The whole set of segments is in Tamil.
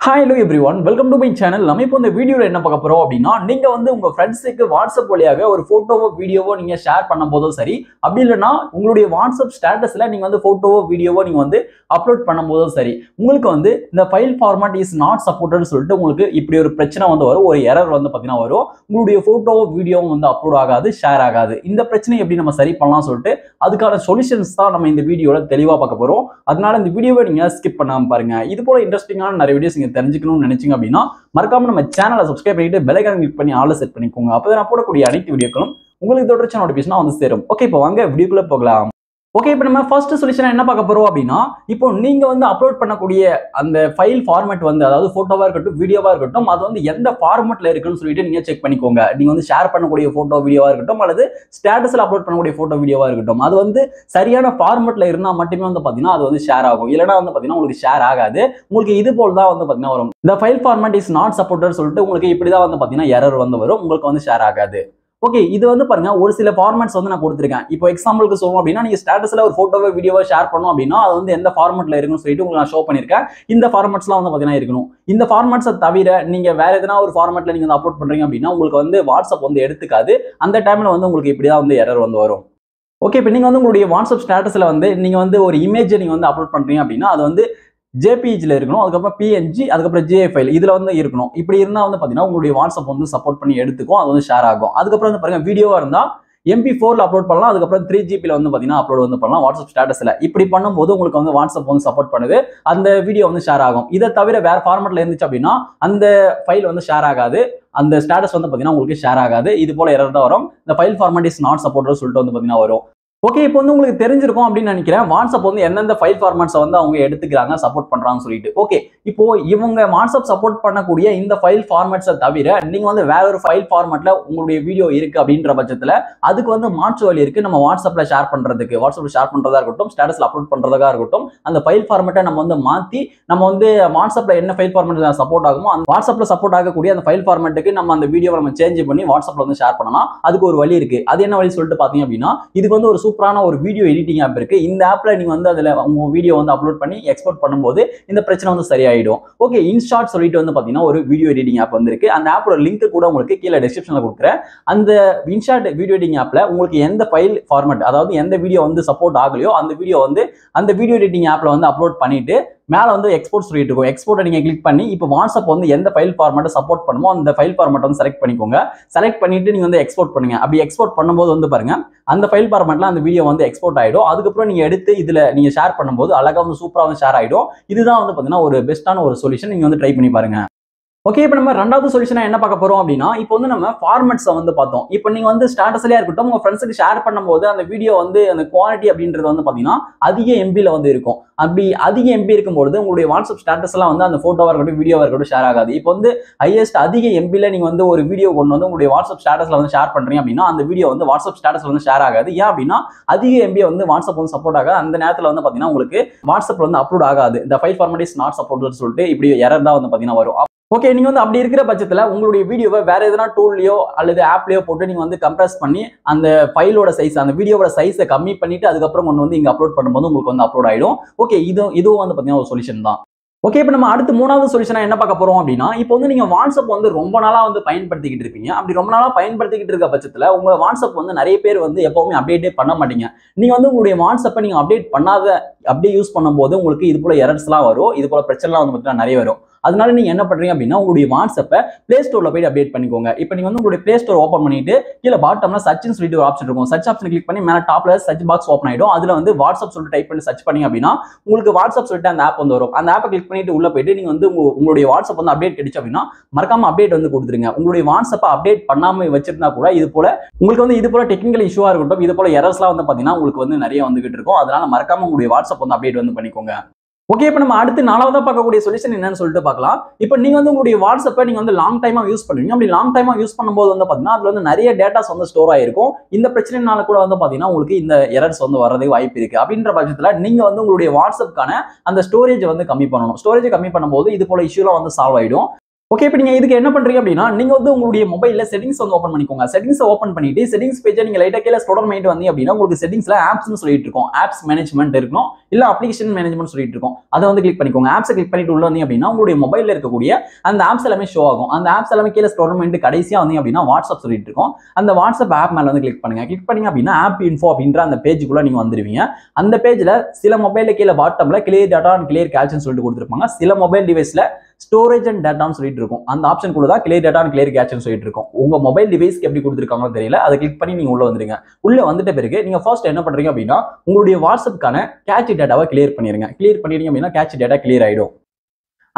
Hi, hello everyone. Welcome to my channel. நம்ம இப்போ இந்த வீடியோல என்ன பார்க்க போறோம் அப்படினா நீங்க வந்து உங்க ஃப்ரெண்ட்ஸ்க்கு வாட்ஸ்அப் வழியாக ஒரு போட்டோவோ வீடியோவோ நீங்க ஷேர் பண்ணும்போதோ சரி அப்படி இல்லனா உங்களுடைய வாட்ஸ்அப் ஸ்டேட்டஸ்ல நீங்க வந்து போட்டோவோ வீடியோவோ நீங்க வந்து அப்லோட் பண்ணும்போதோ சரி உங்களுக்கு வந்து இந்த ஃபைல் ஃபார்மட் இஸ் நாட் சப்போர்ட்டட்னு சொல்லிட்டு உங்களுக்கு இப்படி ஒரு பிரச்சனை வந்து வரும் ஒரு எரர் வந்து பாத்தீங்கன்னா வரும் உங்களுடைய போட்டோவோ வீடியோவோ வந்து அப்லோட் ஆகாது ஷேர் ஆகாது இந்த பிரச்சனை எப்படி நம்ம சரி பண்ணலாம் சொல்லிட்டு அதுக்கான சொல்யூஷன்ஸ் தான் நம்ம இந்த வீடியோல தெளிவா பார்க்க போறோம் அதனால இந்த வீடியோவை நீங்க ஸ்கிப் பண்ணாம பாருங்க இது போல இன்ட்ரஸ்டிங்கான நிறைய வீடியோஸ் நீங்க தெரிஞ்சுக்கணும்னு நினைச்சீங்க அப்படின்னா மறக்காம நம்ம சேனலை சப்ஸ்கிரைப் பண்ணிட்டு பெல் ஐகான் கிளிக் பண்ணி ஆல்ல செட் பண்ணிக்கோங்க அப்பதான் நான் போடக்கூடிய அனைத்து வீடியோக்களும் உங்களுக்கு தொடர்ச்சி நோட்டிபிகேஷன் வந்து சேரும் ஓகே இப்போ வாங்க வீடியோக்குள்ள போகலாம் ஓகே இப்போ நம்ம ஃபர்ஸ்ட் சொல்யூஷன் என்ன பார்க்க போறோம் அப்படின்னா இப்போ நீங்க வந்து அப்லோட் பண்ணக்கூடிய அந்த ஃபைல் ஃபார்மேட் வந்து அதாவது போட்டோவா இருக்கட்டும் வீடியோவா இருக்கட்டும் அது வந்து எந்த ஃபார்மேட்ல இருக்குன்னு சொல்லிட்டு நீங்க செக் பண்ணிக்கோங்க நீங்க வந்து ஷேர் பண்ணக்கூடிய போட்டோ வீடியோவா இருக்கட்டும் அல்லது ஸ்டேட்டஸ்ல அப்லோட் பண்ணக்கூடிய போட்டோ வீடியோவா இருக்கட்டும் அது வந்து சரியான ஃபார்மேட்ல இருந்தா மட்டுமே வந்து பாத்தீங்கன்னா அது வந்து ஷேர் ஆகும் இல்லைன்னா வந்து பாத்தீங்கன்னா உங்களுக்கு ஷேர் ஆகாது உங்களுக்கு இது போல் தான் வந்து பாத்தீங்கன்னா வரும் இந்த file format is not supported சொல்லிட்டு உங்களுக்கு இப்படிதான் வந்து பாத்தீங்கன்னா எரர் வந்து வரும் உங்களுக்கு வந்து ஷேர் ஆகாது ஓகே இது வந்து பாருங்க ஒரு சில ஃபார்மேட்ஸ் வந்து நான் கொடுத்துருக்கேன் இப்போ எக்ஸாம்பிளுக்கு சொல்லணும் அப்படின்னா நீங்க ஸ்டேட்டஸ்ல ஒரு போட்டோவை வீடியோவை ஷேர் பண்ணணும் அப்படின்னா அது வந்து எந்த ஃபார்மேட்ல இருக்குன்னு சொல்லிட்டு உங்களுக்கு நான் ஷோ பண்ணிருக்கேன் இந்த ஃபார்மேட்ஸ்லாம் வந்து பாத்தீங்கன்னா இருக்கணும் இந்த ஃபார்மேட்ஸை தவிர நீங்க வேற எதனா ஒரு ஃபார்மேட்ல நீங்க அப்லோட் பண்றீங்க அப்படின்னா உங்களுக்கு வந்து வாட்ஸ்அப் வந்து எடுத்துக்காது அந்த டைம்ல வந்து உங்களுக்கு இப்படிதான் வந்து எரர் வந்து வரும் ஓகே இப்போ நீங்க வந்து உங்களுடைய வாட்ஸ்அப் ஸ்டேட்டஸ்ல வந்து நீங்க வந்து ஒரு இமேஜ் நீங்க வந்து அப்லோட் பண்றீங்க அப்படின்னா அது வந்து ஜேபிஜில இருக்கணும் அதுக்கப்புறம் பிஎன்ஜி அதுக்கப்புறம் ஜேஏ ஃபைல் இதுல வந்து இருக்கணும் இப்படி இருந்தா வந்து பாத்தீங்கன்னா உங்களுடைய வாட்ஸ்அப் வந்து சப்போர்ட் பண்ணி எடுத்துக்கும் அது வந்து ஷேர் ஆகும் அதுக்கப்புறம் வந்து பாருங்க வீடியோவா இருந்தா MP4ல அப்லோட் பண்ணலாம் அதுக்கப்புறம் 3GB வந்து பாத்தீங்கன்னா அப்லோட் வந்து பண்ணலாம் வாட்ஸ்அப் ஸ்டேட்டஸ்ல இப்படி பண்ணும்போது உங்களுக்கு வந்து வாட்ஸ்அப் வந்து சப்போர்ட் பண்ணுது அந்த வீடியோ வந்து ஷேர் ஆகும் இதை தவிர வேற ஃபார்மேட்ல இருந்துச்சு அப்படின்னா அந்த ஃபைல் வந்து ஷேர் ஆகாது அந்த ஸ்டேட்டஸ் வந்து பாத்தீங்கன்னா உங்களுக்கு ஷேர் ஆகாது இது போல எரர் தான் வரும் இந்த file format is not supported சொல்லிட்டு வந்து பாத்தீங்கன்னா வரும் ஓகே இப்போ வந்து உங்களுக்கு தெரிஞ்சிருக்கும் அப்படின்னு நினைக்கிறேன் வாட்ஸ்அப் வந்து எந்தெந்த ஃபைல் ஃபார்மேட்ஸை வந்து அவங்க எடுத்துக்கிறாங்க சப்போர்ட் பண்றாங்கன்னு சொல்லிட்டு ஓகே இப்போ இவங்க வாட்ஸ்அப் சப்போர்ட் பண்ணக்கூடிய இந்த ஃபைல் ஃபார்மேட்ஸை தவிர நீங்க வந்து வேற ஒரு ஃபைல் ஃபார்மேட்ல உங்களுடைய வீடியோ இருக்கு அப்படின்ற பட்சத்துல அதுக்கு வந்து மாற்று வழி இருக்கு நம்ம வாட்ஸ்அப்ல ஷேர் பண்றதுக்கு வாட்ஸ்அப்ல ஷேர் பண்றதா இருக்கட்டும் ஸ்டேட்டஸ்ல அப்லோட் பண்றதா இருக்கட்டும் அந்த ஃபைல் ஃபார்மேட்டை நம்ம வந்து மாத்தி நம்ம வந்து வாட்ஸ்அப்ல என்ன ஃபைல் ஃபார்மேட் சப்போர்ட் ஆகுமோ அந்த வாட்ஸ்அப்ல சப்போர்ட் ஆகக்கூடிய அந்த ஃபைல் ஃபார்மேட்டுக்கு நம்ம அந்த வீடியோவை நம்ம சேஞ்ச் பண்ணி வாட்ஸ்அப்ல வந்து ஷேர் பண்ணலாம் அதுக்கு ஒரு வழி இருக்கு அது என்ன வழி சொல்லிட்டு பாத்தீங்க அப்படின்னா இதுக்கு வந்து ஒரு சூப்பரான ஒரு வீடியோ எடிட்டிங் ஆப் இருக்கு இந்த ஆப்ல நீங்க வந்து அதுல உங்க வீடியோ வந்து அப்லோட் பண்ணி எக்ஸ்போர்ட் பண்ணும்போது இந்த பிரச்சனை வந்து சரியாயிடும் ஓகே இன்ஷாட் சொல்லிட்டு வந்து பாத்தீங்கன்னா ஒரு வீடியோ எடிட்டிங் ஆப் வந்திருக்கு அந்த ஆப்போட லிங்க் கூட உங்களுக்கு கீழே டிஸ்கிரிப்ஷன்ல கொடுக்குறேன் அந்த இன்ஷாட் வீடியோ எடிட்டிங் ஆப்ல உங்களுக்கு எந்த ஃபைல் ஃபார்மேட் அதாவது எந்த வீடியோ வந்து சப்போர்ட் ஆகலையோ அந்த வீடியோ வந்து அந்த வீடியோ எடிட்டிங் ஆப்ல வந்து அப்லோட் பண்ணிட்டு மேல வந்து எக்ஸ்போர்ட் சொல்லிட்டு இருக்கும் எக்ஸ்போர்ட்டை நீங்க கிளிக் பண்ணி இப்போ வாட்ஸ்அப் வந்து எந்த ஃபைல் ஃபார்மேட்டை சப்போர்ட் பண்ணுமோ அந்த ஃபைல் ஃபார்மேட் வந்து செலக்ட் பண்ணிக்கோங்க செலக்ட் பண்ணிட்டு நீங்க வந்து எக்ஸ்போர்ட் பண்ணுங்க அப்படி எக்ஸ்போர்ட் பண்ணும்போது வந்து பாருங்க அந்த ஃபைல் ஃபார்மேட்ல அந்த வீடியோ வந்து எக்ஸ்போர்ட் ஆயிடும் அதுக்கப்புறம் நீங்க எடுத்து இதுல நீங்க ஷேர் பண்ணும்போது அழகா வந்து சூப்பரா வந்து ஷேர் ஆயிடும் இதுதான் வந்து பாத்தீங்கன்னா ஒரு பெஸ்டான ஒரு சொல்யூஷன் நீங்க வந்து ட்ரை பண்ணி பாருங்க ஓகே இப்போ நம்ம ரெண்டாவது சொல்யூஷனா என்ன பார்க்க போறோம் அப்படின்னா இப்போ வந்து நம்ம ஃபார்மேட்ஸை வந்து பார்த்தோம் இப்போ நீங்க வந்து ஸ்டேட்டஸ்லயே இருக்கட்டும் உங்க ஃப்ரெண்ட்ஸுக்கு ஷேர் பண்ணும்போது அந்த வீடியோ வந்து அந்த குவாலிட்டி அப்படின்றது வந்து பாத்தீங்கன்னா அதிக எம்பில வந்து இருக்கும் அப்படி அதிக எம்பி இருக்கும்போது உங்களுடைய வாட்ஸ்அப் ஸ்டேட்டஸ் எல்லாம் வந்து அந்த போட்டோவா இருக்கட்டும் வீடியோவா இருக்கட்டும் ஷேர் ஆகாது இப்போ வந்து ஹையஸ்ட் அதிக எம்பில நீங்க வந்து ஒரு வீடியோ கொண்டு வந்து உங்களுடைய வாட்ஸ்அப் ஸ்டேட்டஸ்ல வந்து ஷேர் பண்றீங்க அப்படின்னா அந்த வீடியோ வந்து வாட்ஸ்அப் ஸ்டேட்டஸ்ல வந்து ஷேர் ஆகாது ஏன் அப்படின்னா அதிக எம்பியை வந்து வாட்ஸ்அப் வந்து சப்போர்ட் ஆகாது அந்த நேரத்தில் வந்து பாத்தீங்கன்னா உங்களுக்கு வாட்ஸ்அப்ல வந்து அப்லோட் ஆகாது இந்த file format is not supported சொல்லிட்டு இப்படி எரர் தான் வந்து பாத்தீங்கன்னா வரும் ஓகே நீங்க வந்து அப்படி இருக்கிற பட்சத்துல உங்களுடைய வீடியோவை வேற எதனா டூல்லயோ அல்லது ஆப்லயோ போட்டு நீங்க வந்து கம்ப்ரஸ் பண்ணி அந்த ஃபைலோட சைஸ் அந்த வீடியோவோட சைஸை கம்மி பண்ணிட்டு அதுக்கப்புறம் கொண்டு வந்து இங்க அப்லோட் பண்ணும்போது உங்களுக்கு வந்து அப்லோட் ஆயிடும் ஓகே இதுவும் வந்து பாத்தீங்கன்னா ஒரு சொல்யூஷன் தான் ஓகே இப்போ நம்ம அடுத்து மூணாவது சொல்யூஷனா என்ன பார்க்க போறோம் அப்படின்னா இப்போ வந்து நீங்க வாட்ஸ்அப் வந்து ரொம்ப நாளா வந்து பயன்படுத்திக்கிட்டு இருப்பீங்க அப்படி ரொம்ப நாளா பயன்படுத்திக்கிட்டு இருக்க பட்சத்துல உங்க வாட்ஸ்அப் வந்து நிறைய பேர் வந்து எப்பவுமே அப்டேட்டே பண்ண மாட்டீங்க நீங்க வந்து உங்களுடைய வாட்ஸ்அப்பை நீங்க அப்டேட் பண்ணாத அப்படியே யூஸ் பண்ணும்போது உங்களுக்கு இது போல எரர்ஸ்லாம் வரும் இது போல பிரச்சனைலாம் வந்து பார்த்தீங்கன்னா நிறைய வரும் அதனால நீங்க என்ன பண்றீங்க அப்படின்னா உங்களுடைய வாட்ஸ்அப்பை பிளே ஸ்டோர்ல போய் அப்டேட் பண்ணிக்கோங்க இப்போ நீங்க வந்து உங்களுடைய பிளே ஸ்டோர் ஓப்பன் பண்ணிட்டு கீழே பாட்டம்ல சர்ச்னு சொல்லிட்டு ஒரு ஆப்ஷன் இருக்கும் சர்ச் ஆப்ஷன் கிளிக் பண்ணி மேல டாப்ல சர்ச் பாக்ஸ் ஓப்பன் ஆயிடும் அதுல வந்து வாட்ஸ்அப் சொல்லிட்டு டைப் பண்ணி சர்ச் பண்ணீங்க அப்படின்னா உங்களுக்கு வாட்ஸ்அப் சொல்லிட்டு அந்த ஆப் வந்து வரும் அந்த ஆப்பை கிளிக் பண்ணிட்டு உள்ள போயிட்டு நீங்க வந்து உங்களுடைய வாட்ஸ்அப் வந்து அப்டேட் கிடைச்சு அப்படின்னா மறக்காம அப்டேட் வந்து கொடுத்துருங்க உங்களுடைய வாட்ஸ்அப்பை அப்டேட் பண்ணாம வச்சிருந்தா கூட இது போல உங்களுக்கு வந்து இது போல டெக்னிக்கல் இஷ்யூவா இருக்கட்டும் இது போல எரர்ஸ்லாம் வந்து பாத்தீங்கன்னா உங்களுக்கு வந்து நிறைய வந்துகிட்டு இருக்கும் அதனால மறக்காம உங்களுடைய வாட்ஸ்அப் வந்து அப்டேட் வந்து பண்ணிக்கோங்க ஓகே இப்போ நம்ம அடுத்து நாலாவதா பார்க்கக்கூடிய சொல்யூஷன் என்னன்னு சொல்லிட்டு பார்க்கலாம் இப்போ நீங்க வந்து உங்களுடைய வாட்ஸ்அப்பை நீங்க வந்து லாங் டைமா யூஸ் பண்ணுவீங்க அப்படி லாங் டைமா யூஸ் பண்ணும்போது வந்து பாத்தீங்கன்னா அதுல வந்து நிறைய டேட்டாஸ் வந்து ஸ்டோர் ஆயிருக்கும் இந்த பிரச்சனைனால கூட வந்து பாத்தீங்கன்னா உங்களுக்கு இந்த எரர்ஸ் வந்து வரதுக்கு வாய்ப்பு இருக்கு அப்படின்ற பட்சத்துல நீங்க வந்து உங்களுடைய வாட்ஸ்அப்கான அந்த ஸ்டோரேஜ் வந்து கம்மி பண்ணணும் ஸ்டோரேஜ் கம்மி பண்ணும்போது இது போல இஷ்யூலாம் வந்து சால்வ் ஆயிடும் ஓகே, இப்போ நீங்க இதுக்கு என்ன பண்றீங்க அப்படின்னா, நீங்க வந்து உங்களுடைய மொபைல்ல செட்டிங்ஸ் வந்து ஓப்பன் பண்ணிக்கோங்க. செட்டிங்ஸ் ஓப்பன் பண்ணிட்டு செட்டிங்ஸ் பேஜ நீங்க லைட்டா கீழ ஸ்க்ரோல் பண்ணிட்டு வந்தீங்க அப்படின்னா, உங்களுக்கு செட்டிங்ஸ்ல ஆப்ஸ்னு சொல்லிட்டு இருக்கும். ஆப்ஸ் மேனேஜ்மென்ட் இருக்கும். இல்ல அப்ளிகேஷன் மேனேஜ்மென்ட் சொல்லிட்டு இருக்கும். அத வந்து கிளிக் பண்ணிக்கோங்க. ஆப்ஸ கிளிக் பண்ணிட்டு உள்ள வந்தீங்க அப்படின்னா, உங்களுடைய மொபைல்ல இருக்கக்கூடிய அந்த ஆப்ஸ் எல்லாமே ஷோ ஆகும். அந்த ஆப்ஸ் எல்லாமே கீழ ஸ்க்ரோல் பண்ணிட்டு கடைசியா வந்தீங்க அப்படின்னா, வாட்ஸ்அப் சொல்லிட்டு இருக்கும். அந்த வாட்ஸ்அப் ஆப் மேல வந்து கிளிக் பண்ணுங்க. கிளிக் பண்ணீங்க அப்படின்னா, ஆப் இன்ஃபோ அப்படின்ற அந்த பேஜ்க்குள்ள நீங்க வந்துருவீங்க. அந்த பேஜ்ல சில மொபைல்ல கீழ பாட்டம்ல கிளியர் டேட்டா அண்ட் கிளியர் கேட்ச்னு சொல்லிட்டு கொடுத்திருப்பாங்க. சில மொபைல் டிவைஸ்ல ஸ்டோரேஜ் அண்ட் டேட்டான்னு சொல்லிட்டு இருக்கும். அந்த ஆப்ஷன் கூட தான் கிளியர் டேட்டா அண்ட் கிளியர் கேட்ச்னு சொல்லிட்டு இருக்கும். உங்க மொபைல் டிவைஸ்க்கு எப்படி கொடுத்திருக்காங்கன்னு தெரியல. அதை கிளிக் பண்ணி நீங்க உள்ள வந்துருங்க. உள்ள வந்துட்ட பிறகு நீங்க ஃபர்ஸ்ட் என்ன பண்றீங்க அப்படின்னா, உங்களுடைய வாட்ஸ்அப்கான கேட்ச் டேட்டாவை கிளியர் பண்ணிருங்க. கிளியர் பண்ணிட்டீங்க அப்படின்னா கேட்ச் டேட்டா கிளியர் ஆயிடும்.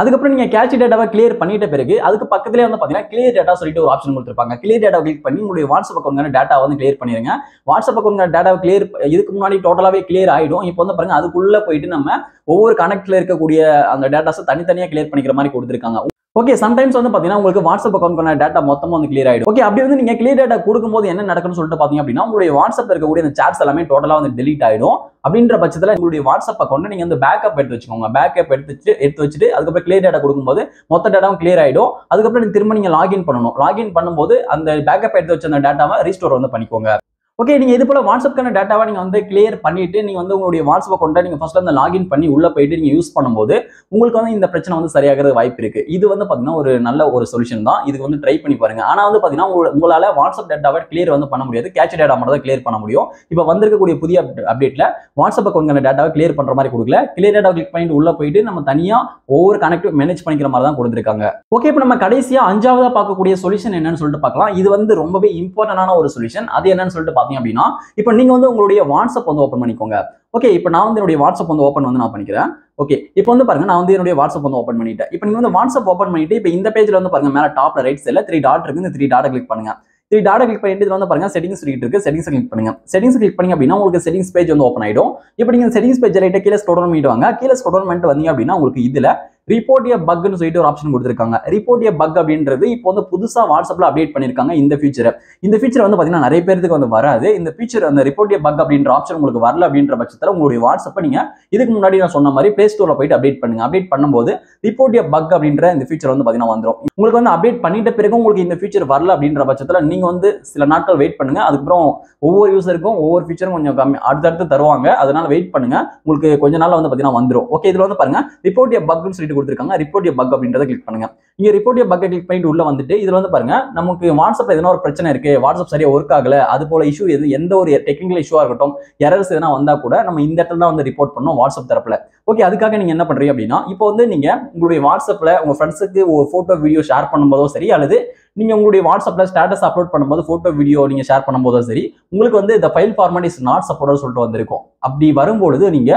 அதுக்கப்புறம் நீங்க கேட்ச் டேட்டாவை கிளியர் பண்ணிட்ட பிறகு அதுக்கு பக்கத்துலேயே வந்து பாத்தீங்கன்னா கிளியர் டேட்டா சொல்லிட்டு ஒரு ஆப்ஷன் கொடுத்திருப்பாங்க. கிளியர் டேட்டா கிளிக் பண்ணி உங்களுடைய வாட்ஸ்அப் அக்கௌண்ட்கான டேட்டா வந்து கிளியர் பண்ணிருங்க. வாட்ஸ்அப் அக்கௌண்ட் டேட்டாவை கிளியர் இதுக்கு முன்னாடி டோட்டலாவே கிளியர் ஆயிடும். இப்போ வந்து பாருங்க அதுக்குள்ள போயிட்டு நம்ம ஒவ்வொரு கனெக்ட்ல இருக்கக்கூடிய அந்த டேட்டாஸை தனித்தனியா கிளியர் பண்ணிக்கிற மாதிரி கொடுத்திருக்காங்க. ஓகே, சம்டைம்ஸ் வந்து பாத்தீங்கன்னா உங்களுக்கு வாட்ஸ்அப் அக்கௌண்ட்கான டேட்டா மொத்தமா வந்து கிளியர் ஆயிடும். ஓகே, அப்படி வந்து நீங்க கிளியர் டேட்டா கொடுக்கும்போது என்ன நடக்கும்னு சொல்லிட்டு பாத்தீங்க அப்படின்னா, உங்களுடைய வாட்ஸ்அப்ல இருக்கக்கூடிய அந்த சாட்ஸ் எல்லாமே டோட்டலா வந்து டெலீட் ஆயிடும். அப்படின்ற பட்சத்துல உங்களுடைய வாட்ஸ்அப் அக்கௌண்ட் நீங்க வந்து பேக்கப் எடுத்து வச்சுக்கோங்க. பேக்கப் எடுத்து வச்சுட்டு அதுக்கப்புறம் கிளியர் டேட்டா கொடுக்கும்போது மொத்த டேட்டாவும் கிளியர் ஆயிடும். அதுக்கப்புறம் நீங்க திரும்ப நீங்க லாகின் பண்ணணும். லாகின் பண்ணும்போது அந்த பேக்கப் எடுத்து வச்ச அந்த டேட்டாவை ரீஸ்டோர் வந்து பண்ணிக்கோங்க. ஓகே, நீங்க இது போல வாட்ஸ்அப்கான டேட்டாவை நீங்க வந்து கிளியர் பண்ணிட்டு நீங்க வந்து உங்களுடைய வாட்ஸ்அப் அக்கௌண்ட்டை நீங்க ஃபர்ஸ்ட் அந்த லாகின் பண்ணி உள்ள போயிட்டு நீங்க யூஸ் பண்ணும்போது உங்களுக்கு வந்து இந்த பிரச்சனை வந்து சரியாகிறது வாய்ப்பு இருக்கு. இது வந்து பாத்தீங்கன்னா ஒரு நல்ல ஒரு சொல்யூஷன் தான். இதுக்கு வந்து ட்ரை பண்ணி பாருங்க. ஆனா வந்து பாத்தீங்கன்னா உங்களால வாட்ஸ்அப் டேட்டாவை கிளியர் வந்து பண்ண முடியாது. கேட்ச் டேட்டா மட்டும் தான் கிளியர் பண்ண முடியும். இப்போ வந்திருக்கக்கூடிய புதிய அப்டேட்ல வாட்ஸ்அப் அக்கௌண்ட்கான டேட்டாவை கிளியர் பண்ற மாதிரி கொடுக்கல. கிளியர் டேட்டா கிளிக் பண்ணிட்டு உள்ள போயிட்டு நம்ம தனியா ஒவ்வொரு கனெக்டிவ் மேனேஜ் பண்ணிக்கிற மாதிரி தான் கொடுத்திருக்காங்க. ஓகே, இப்போ நம்ம கடைசியா அஞ்சாவதா பார்க்கக்கூடிய சொல்யூஷன் என்னன்னு சொல்லிட்டு பார்க்கலாம். இது வந்து ரொம்பவே இம்பார்ட்டன்டான ஒரு சொல்யூஷன். அது என்னன்னு சொல்லிட்டு பாத்தீங்க அப்படின்னா, இப்போ நீங்க வந்து உங்களுடைய வாட்ஸ்அப் வந்து ஓபன் பண்ணிக்கோங்க. ஓகே, இப்போ நான் வந்து என்னுடைய வாட்ஸ்அப் வந்து ஓபன் வந்து நான் பண்ணிக்கிறேன். ஓகே, இப்போ வந்து பாருங்க நான் வந்து என்னுடைய வாட்ஸ்அப் வந்து ஓபன் பண்ணிட்டேன். இப்போ நீங்க வந்து வாட்ஸ்அப் ஓபன் பண்ணிட்டு இப்போ இந்த பேஜ்ல வந்து பாருங்க மேல டாப்ல ரைட் சைடுல 3 டாட் இருக்கு. இந்த 3 டாட் கிளிக் பண்ணுங்க. 3 டாட் கிளிக் பண்ணிட்டு இதுல வந்து பாருங்க செட்டிங்ஸ் இருக்கு. செட்டிங்ஸ் கிளிக் பண்ணுங்க. செட்டிங்ஸ் கிளிக் பண்ணீங்க அப்படின்னா உங்களுக்கு செட்டிங்ஸ் பேஜ் வந்து ஓபன் ஆயிடும். இப்போ நீங்க செட்டிங்ஸ் பேஜ் ரைட்டா கீழ ஸ்க்ரோல் பண்ணிட்டு வாங்க. கீழ ஸ்க்ரோல் பண்ணிட்டு வந்தீங்க அப்படின்னா உங்களுக்கு இதுல ரிப்போர்ட் எ பக்னு சொல்லிட்டு ஒரு ஆப்ஷன் கொடுத்திருக்காங்க. ரிப்போர்ட் எ பக் அப்படின்றது இப்போ வந்து புதுசா வாட்ஸ்அப்ல அப்டேட் பண்ணிருக்காங்க இந்த ஃபீச்சரை. இந்த ஃபீச்சர் வந்து பாத்தீங்கன்னா நிறைய பேருக்கு வந்து வராது. இந்த ஃபீச்சர் அந்த ரிப்போர்ட் எ பக் அப்படின்ற ஆப்ஷன் உங்களுக்கு வரல அப்படின்ற பட்சத்துல உங்களுடைய வாட்ஸ்அப்பை நீங்க இதுக்கு முன்னாடி நான் சொன்ன மாதிரி பிளே ஸ்டோர்ல போயிட்டு அப்டேட் பண்ணுங்க. அப்டேட் பண்ணும்போது ரிப்போர்ட் எ பக் அப்படின்ற இந்த ஃபீச்சர் வந்து பாத்தீங்கன்னா வந்துரும். உங்களுக்கு வந்து அப்டேட் பண்ணிட்ட பிறகு உங்களுக்கு இந்த ஃபீச்சர் வரல அப்படின்ற பட்சத்துல நீங்க வந்து சில நாட்கள் வெயிட் பண்ணுங்க. அதுக்கப்புறம் ஒவ்வொரு யூசருக்கும் ஒவ்வொரு ஃபீச்சரும் கொஞ்சம் கம்மி அடுத்தடுத்து தருவாங்க. அதனால வெயிட் பண்ணுங்க. உங்களுக்கு கொஞ்ச நாள்ல வந்து பாத்தீங்கன்னா வந்துரும். ஓகே, இதுல வந்து பாருங்க ரிப்போர்ட் எ பக்னு சொல்லிட்டு கொடுத்திருக்காங்க. ரிப்போர்ட் எ பக் அப்படின்றத கிளிக் பண்ணுங்க. நீங்க ரிப்போர்ட் எ பக்கை கிளிக் பண்ணிட்டு உள்ள வந்துட்டு இதுல வந்து பாருங்க நமக்கு வாட்ஸ்அப்ல எதனா ஒரு பிரச்சனை இருக்கு, வாட்ஸ்அப் சரியா ஒர்க் ஆகல, அது போல இஷ்யூ எந்த ஒரு டெக்னிக்கல் இஷ்யூவா இருக்கட்டும், எரர்ஸ் எதனா வந்தா கூட நம்ம இந்த இடத்துல தான் வந்து ரிப்போர்ட் பண்ணோம் வாட்ஸ்அப் தரப்புல. ஓகே, அதுக்காக நீங்க என்ன பண்றீங்க அப்படின்னா, இப்போ வந்து நீங்க உங்களுடைய வாட்ஸ்அப்ல உங்க ஃப்ரெண்ட்ஸுக்கு ஒரு போட்டோ வீடியோ ஷேர் பண்ணும்போதோ சரி, அல்லது நீங்க உங்களுடைய வாட்ஸ்அப்ல ஸ்டேட்டஸ் அப்லோட் பண்ணும்போது போட்டோ வீடியோ நீங்க ஷேர் பண்ணும்போதோ சரி, உங்களுக்கு வந்து இந்த file format is not supported சொல்லிட்டு வந்திருக்கும். அப்படி வரும்பொழுது நீங்க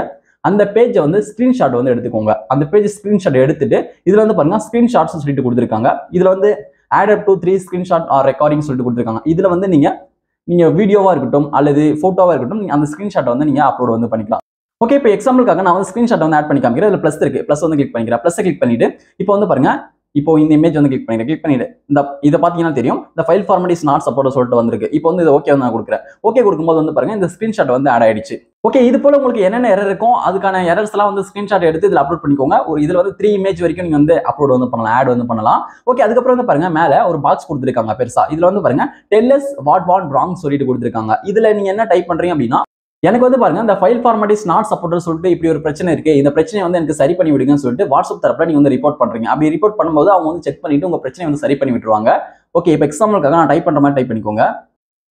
அந்த பேஜை வந்து ஸ்கிரீன்ஷாட் வந்து எடுத்துக்கோங்க. அந்த பேஜ் ஸ்கிரீன்ஷாட் எடுத்துட்டு இதுல வந்து பாருங்க ஸ்கிரீன்ஷாட்ஸ் சொல்லிட்டு கொடுத்திருக்காங்க. இதுல வந்து add up to 3 screenshot or recording சொல்லிட்டு கொடுத்திருக்காங்க. இதுல வந்து நீங்க வீடியோவா இருக்கட்டும் அல்லது போட்டோவா இருக்கட்டும் அந்த ஸ்கிரீன்ஷாட் வந்து நீங்க அப்லோட் வந்து பண்ணிக்கலாம். ஓகே, இப்போ எக்ஸாம்பிளுக்காக நான் வந்து ஸ்கிரீன்ஷாட் வந்து ஆட் பண்ணி காமிக்கிறேன். இதுல பிளஸ் இருக்கு. பிளஸ் வந்து கிளிக் பண்ணிக்கிறேன். பிளஸ் கிளிக் பண்ணிட்டு இப்போ வந்து பாருங்க இப்போ இந்த இமேஜ் வந்து கிளிக் பண்ணிட்டு இந்த இதை பாத்தீங்கன்னா தெரியும் இந்த file format is not support சொல்லிட்டு வந்திருக்கு. இப்போ வந்து இது ஓகே நான் கொடுக்குறேன். ஓகே கொடுக்கும்போது வந்து பாருங்க இந்த ஸ்கிரீன்ஷாட் வந்து ஆட் ஆயிடுச்சு. ஓகே, இது போல உங்களுக்கு என்னென்ன எரர் இருக்கும் அதுக்கான எரர்ஸ் எல்லாம் வந்து ஸ்கிரீன்ஷாட் எடுத்து இதுல அப்லோட் பண்ணிக்கோங்க. ஒரு இதுல வந்து 3 இமேஜ் வரைக்கும் நீங்க வந்து அப்லோட் வந்து பண்ணலாம், ஆட் வந்து பண்ணலாம். ஓகே, அதுக்கப்புறம் வந்து பாருங்க மேல ஒரு பாக்ஸ் கொடுத்திருக்காங்க பெருசா. இதுல வந்து பாருங்க tell us what went wrong சொல்லிட்டு கொடுத்திருக்காங்க. இதுல நீங்க என்ன டைப் பண்றீங்க அப்படின்னா, எனக்கு வந்து பாருங்க இந்த file format is not supported சொல்லிட்டு இப்படி ஒரு பிரச்சனை இருக்கு, இந்த பிரச்சனையை வந்து எனக்கு சரி பண்ணி விடுங்கன்னு சொல்லிட்டு வாட்ஸ்அப் தரப்புல நீங்க வந்து ரிப்போர்ட் பண்றீங்க. அப்படி ரிப்போர்ட் பண்ணும்போது அவங்க வந்து செக் பண்ணிட்டு உங்க பிரச்சனையை வந்து சரி பண்ணி விட்டுருவாங்க. ஓகே, இப்போ எக்ஸாம்பிளுக்காக நான் டைப் பண்ற மாதிரி டைப் பண்ணிக்கோங்க.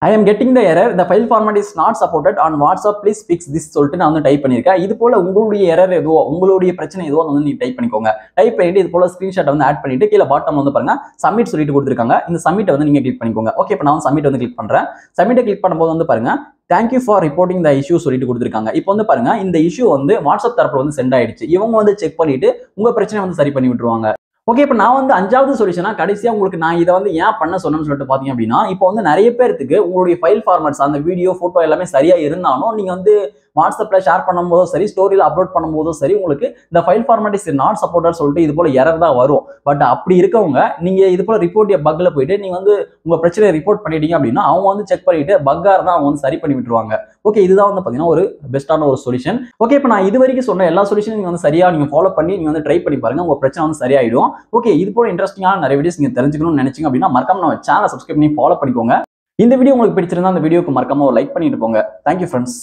I am getting the error. The file format is not supported on WhatsApp. Please fix this சொல்லிட்டு நான் வந்து டைப் பண்ணிருக்கேன். இது போல உங்களுடைய எரர் எதுவோ உங்களுடைய பிரச்சனை எதுவோ வந்து நீங்க டைப் பண்ணிக்கோங்க. டைப் பண்ணிட்டு இது போல ஸ்கிரீன்ஷாட் வந்து ஆட் பண்ணிட்டு கீழ பாட்டம் வந்து பாருங்க சப்மிட் சொல்லிட்டு கொடுத்திருக்காங்க. இந்த சப்மிட் வந்து நீங்க கிளிக் பண்ணிக்கோங்க. ஓகே, இப்போ நான் சப்மிட் வந்து கிளிக் பண்றேன். சப்மிட் கிளிக் பண்ணும்போது வந்து பாருங்க thank you for reporting the issue சொல்லிட்டு கொடுத்திருக்காங்க. இப்போ வந்து பாருங்க இந்த இஷ்யூ வந்து வாட்ஸ்அப் தரப்புல வந்து சென்ட் ஆயிடுச்சு. இவங்க வந்து செக் பண்ணிட்டு உங்க பிரச்சனை வந்து சரி பண்ணி விட்டுருவாங்க. ஓகே, இப்போ நான் வந்து 5வது சொல்யூஷனா கடைசியா உங்களுக்கு நான் இதை வந்து ஏன் பண்ண சொன்னேன்னு சொல்லிட்டு பாத்தீங்க அப்படின்னா, இப்போ வந்து நிறைய பேருக்கு உங்களுடைய ஃபைல் ஃபார்மேட்ஸ் அந்த வீடியோ போட்டோ எல்லாமே சரியா இருந்தாலும் நீங்க வந்து வாட்ஸ்அப்ல ஷேர் பண்ணும்போதும் சரி, ஸ்டோரியில அப்லோட் பண்ணும்போதும் சரி, உங்களுக்கு இந்த file format is not supported சொல்லிட்டு இது போல எரர் தான் வரும். பட் அப்படி இருக்கவங்க நீங்க இது போல ரிப்போர்ட் பக்ல போயிட்டு நீங்க வந்து உங்க பிரச்சனையை ரிப்போர்ட் பண்ணிட்டீங்க அப்படின்னா அவங்க வந்து செக் பண்ணிட்டு பக்கா இருந்தா அவங்க வந்து சரி பண்ணி விட்டுருவாங்க. ஓகே, இதுதான் வந்து பாத்தீங்கன்னா ஒரு பெஸ்டான ஒரு சொல்யூஷன். ஓகே, இப்போ நான் இது வரைக்கும் சொன்ன எல்லா சொல்யூஷனும் நீங்க வந்து சரியா நீங்க ஃபாலோ பண்ணி நீங்க வந்து ட்ரை பண்ணி பாருங்க, உங்க பிரச்சனை வந்து சரியாயிடும். ஓகே, இது போல இன்ட்ரெஸ்டிங்கான நிறைய வீடியோஸ் நீங்க தெரிஞ்சுக்கணும்னு நினைச்சீங்க அப்படின்னா மறக்காம நம்ம சேனலை சப்ஸ்கிரைப் பண்ணி ஃபாலோ பண்ணிக்கோங்க. இந்த வீடியோ உங்களுக்கு பிடிச்சிருந்தா அந்த வீடியோக்கு மறக்காம ஒரு லைக் பண்ணிட்டு போங்க. Thank you friends.